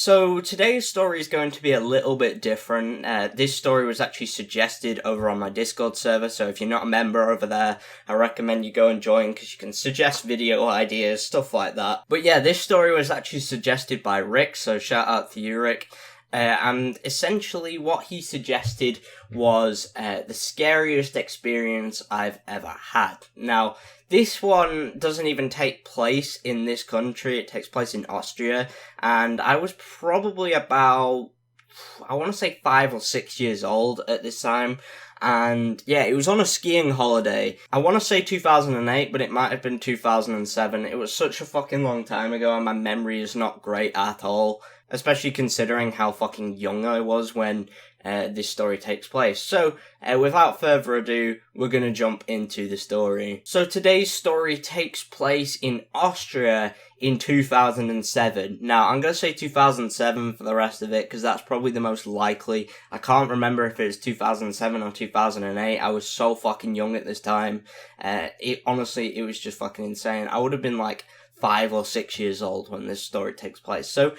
So today's story is going to be a little bit different. This story was actually suggested over on my Discord server, so if you're not a member over there, I recommend you go and join because you can suggest video ideas, stuff like that. But yeah, this story was actually suggested by Rick, so shout out to you, Rick. And essentially what he suggested was the scariest experience I've ever had. Now, this one doesn't even take place in this country, it takes place in Austria, and I was probably about, I want to say 5 or 6 years old at this time. And yeah, it was on a skiing holiday. I want to say 2008, but it might have been 2007. It was such a fucking long time ago, and my memory is not great at all. Especially considering how fucking young I was when this story takes place. So, without further ado, we're gonna jump into the story. So today's story takes place in Austria in 2007. Now, I'm gonna say 2007 for the rest of it, because that's probably the most likely. I can't remember if it was 2007 or 2008. I was so fucking young at this time. Honestly, it was just fucking insane. I would have been like 5 or 6 years old when this story takes place. So,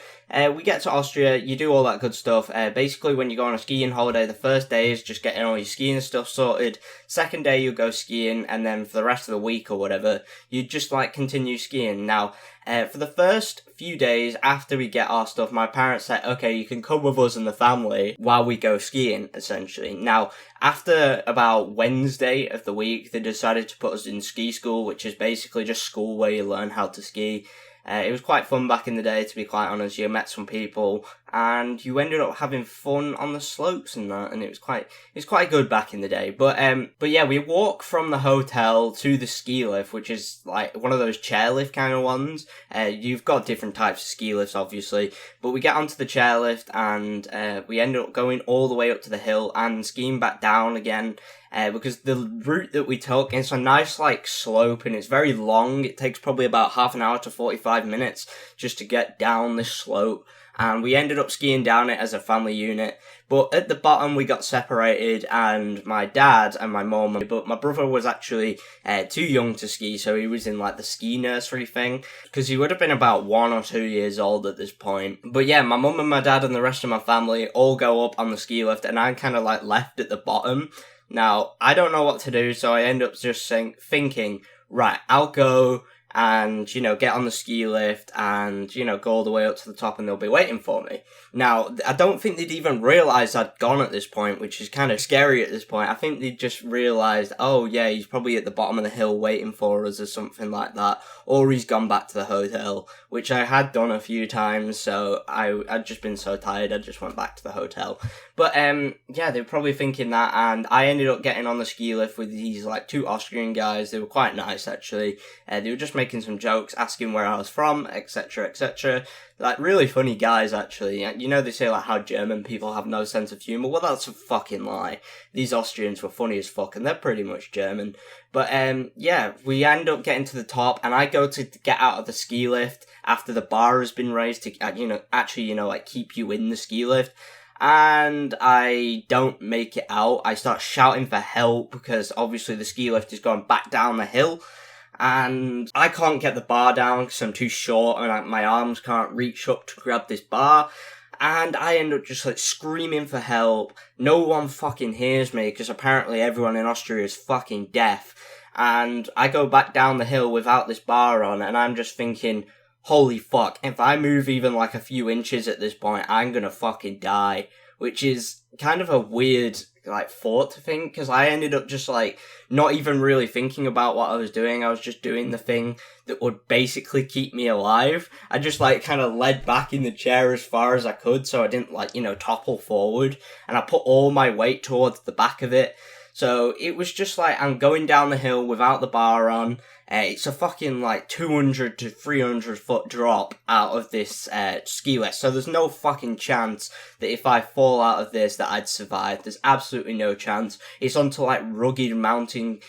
we get to Austria, you do all that good stuff. Basically, when you go on a skiing holiday, the first day is just getting all your skiing stuff sorted. Second day, you go skiing, and then for the rest of the week or whatever, you just, continue skiing. Now, for the first few days after we get our stuff, my parents said, okay, you can come with us and the family while we go skiing, essentially. Now, after about Wednesday of the week, they decided to put us in ski school, which is basically just school where you learn how to ski. It was quite fun back in the day, to be quite honest. You met some people, and you ended up having fun on the slopes and that, and it was quite good back in the day. But yeah, we walk from the hotel to the ski lift, which is like one of those chairlift kind of ones. You've got different types of ski lifts, obviously, but we get onto the chairlift, and we end up going all the way up to the hill and skiing back down again. Because the route that we took, it's a nice, slope, and it's very long. It takes probably about half an hour to 45 minutes just to get down this slope. And we ended up skiing down it as a family unit. But at the bottom, we got separated, and my dad and my mum, but my brother was actually too young to ski, so he was in, the ski nursery thing, because he would have been about 1 or 2 years old at this point. But yeah, my mum and my dad and the rest of my family all go up on the ski lift, and I'm kind of, left at the bottom. Now, I don't know what to do, so I end up just thinking, right, I'll go and, get on the ski lift and, go all the way up to the top and they'll be waiting for me. Now, I don't think they'd even realised I'd gone at this point, which is kind of scary at this point. I think they'd just realised, oh yeah, he's probably at the bottom of the hill waiting for us or something like that. Or he's gone back to the hotel, which I had done a few times, so I'd just been so tired, I just went back to the hotel. But, yeah, they were probably thinking that, and I ended up getting on the ski lift with these, 2 Austrian guys. They were quite nice, actually. They were just making some jokes, asking where I was from, etc., etc. Really funny guys, actually. You know, they say, how German people have no sense of humour. Well, that's a fucking lie. These Austrians were funny as fuck, and they're pretty much German. But, yeah, we end up getting to the top, and I go to get out of the ski lift after the bar has been raised to, keep you in the ski lift. And I don't make it out. I start shouting for help because obviously the ski lift is going back down the hill. And I can't get the bar down because I'm too short and my arms can't reach up to grab this bar. And I end up just screaming for help. No one fucking hears me because apparently everyone in Austria is fucking deaf. And I go back down the hill without this bar on, and I'm just thinking, holy fuck, if I move even a few inches at this point, I'm gonna fucking die. Which is kind of a weird, thought to think, because I ended up just, not even really thinking about what I was doing. I was just doing the thing that would basically keep me alive. I just, kind of led back in the chair as far as I could, so I didn't, topple forward. And I put all my weight towards the back of it. So it was just I'm going down the hill without the bar on. It's a fucking 200 to 300 foot drop out of this ski lift. So there's no fucking chance that if I fall out of this that I'd survive. There's absolutely no chance. It's onto rugged mountain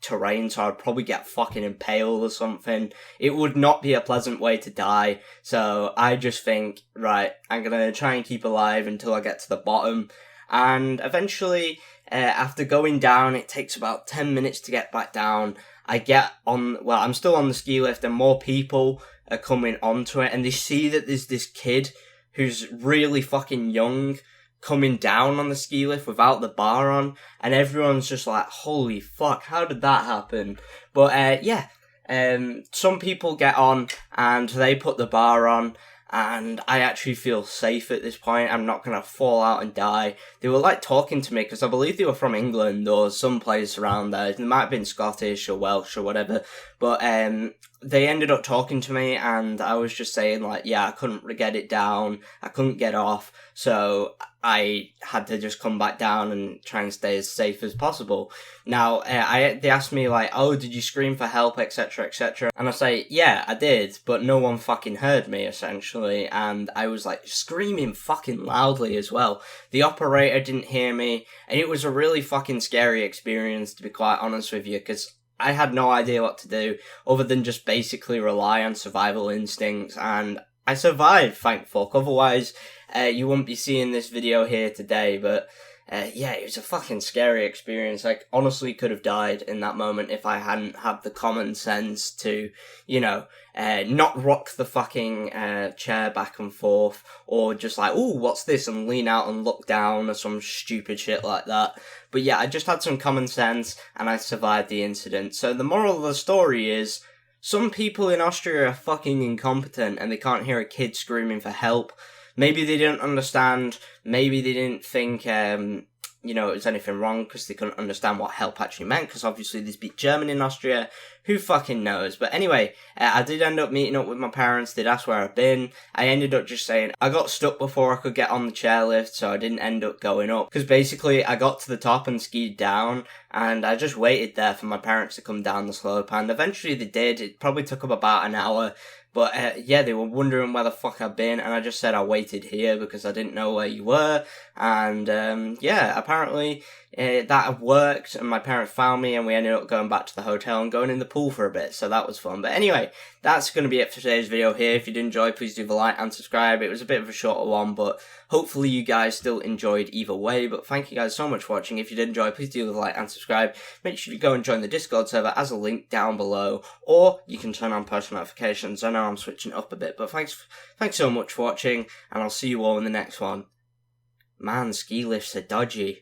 terrain, so I'd probably get fucking impaled or something. It would not be a pleasant way to die. So I just think, right, I'm gonna try and keep alive until I get to the bottom. And eventually, after going down, it takes about 10 minutes to get back down. I'm still on the ski lift, and more people are coming onto it, and they see that there's this kid who's really fucking young coming down on the ski lift without the bar on, and everyone's just like, holy fuck, how did that happen? But some people get on and they put the bar on, and I actually feel safe at this point. I'm not gonna fall out and die. They were like talking to me, because I believe they were from England or some place around there. They might have been Scottish or Welsh or whatever, but they ended up talking to me, and I was just saying like, yeah, I couldn't get it down, I couldn't get off, so I had to just come back down and try and stay as safe as possible. Now, they asked me like, oh, did you scream for help, etc, etc, and I say, yeah, I did, but no one fucking heard me, essentially, and I was like screaming fucking loudly as well. The operator didn't hear me, and it was a really fucking scary experience, to be quite honest with you, because I had no idea what to do other than just basically rely on survival instincts, and I survived, thank fuck. Otherwise, you wouldn't be seeing this video here today, but it was a fucking scary experience. I honestly could have died in that moment if I hadn't had the common sense to, not rock the fucking chair back and forth, or just like, ooh, what's this, and lean out and look down, or some stupid shit like that. But yeah, I just had some common sense, and I survived the incident. So the moral of the story is, some people in Austria are fucking incompetent, and they can't hear a kid screaming for help. Maybe they didn't understand, maybe they didn't think, it was anything wrong, because they couldn't understand what help actually meant, because obviously they speak German in Austria. Who fucking knows? But anyway, I did end up meeting up with my parents. They'd asked where I've been. I ended up just saying I got stuck before I could get on the chairlift, so I didn't end up going up, because basically I got to the top and skied down, and I just waited there for my parents to come down the slope, and eventually they did. It probably took them about an hour. But, they were wondering where the fuck I'd been, and I just said I waited here because I didn't know where you were, and, apparently, that worked, and my parents found me, and we ended up going back to the hotel and going in the pool for a bit, so that was fun. But anyway, that's going to be it for today's video here. If you did enjoy, please do the like and subscribe. It was a bit of a shorter one, but hopefully you guys still enjoyed either way. But thank you guys so much for watching. If you did enjoy, please do the like and subscribe. Make sure you go and join the Discord server as a link down below, or you can turn on post notifications. I know I'm switching up a bit, but thanks so much for watching, and I'll see you all in the next one. Man, ski lifts are dodgy.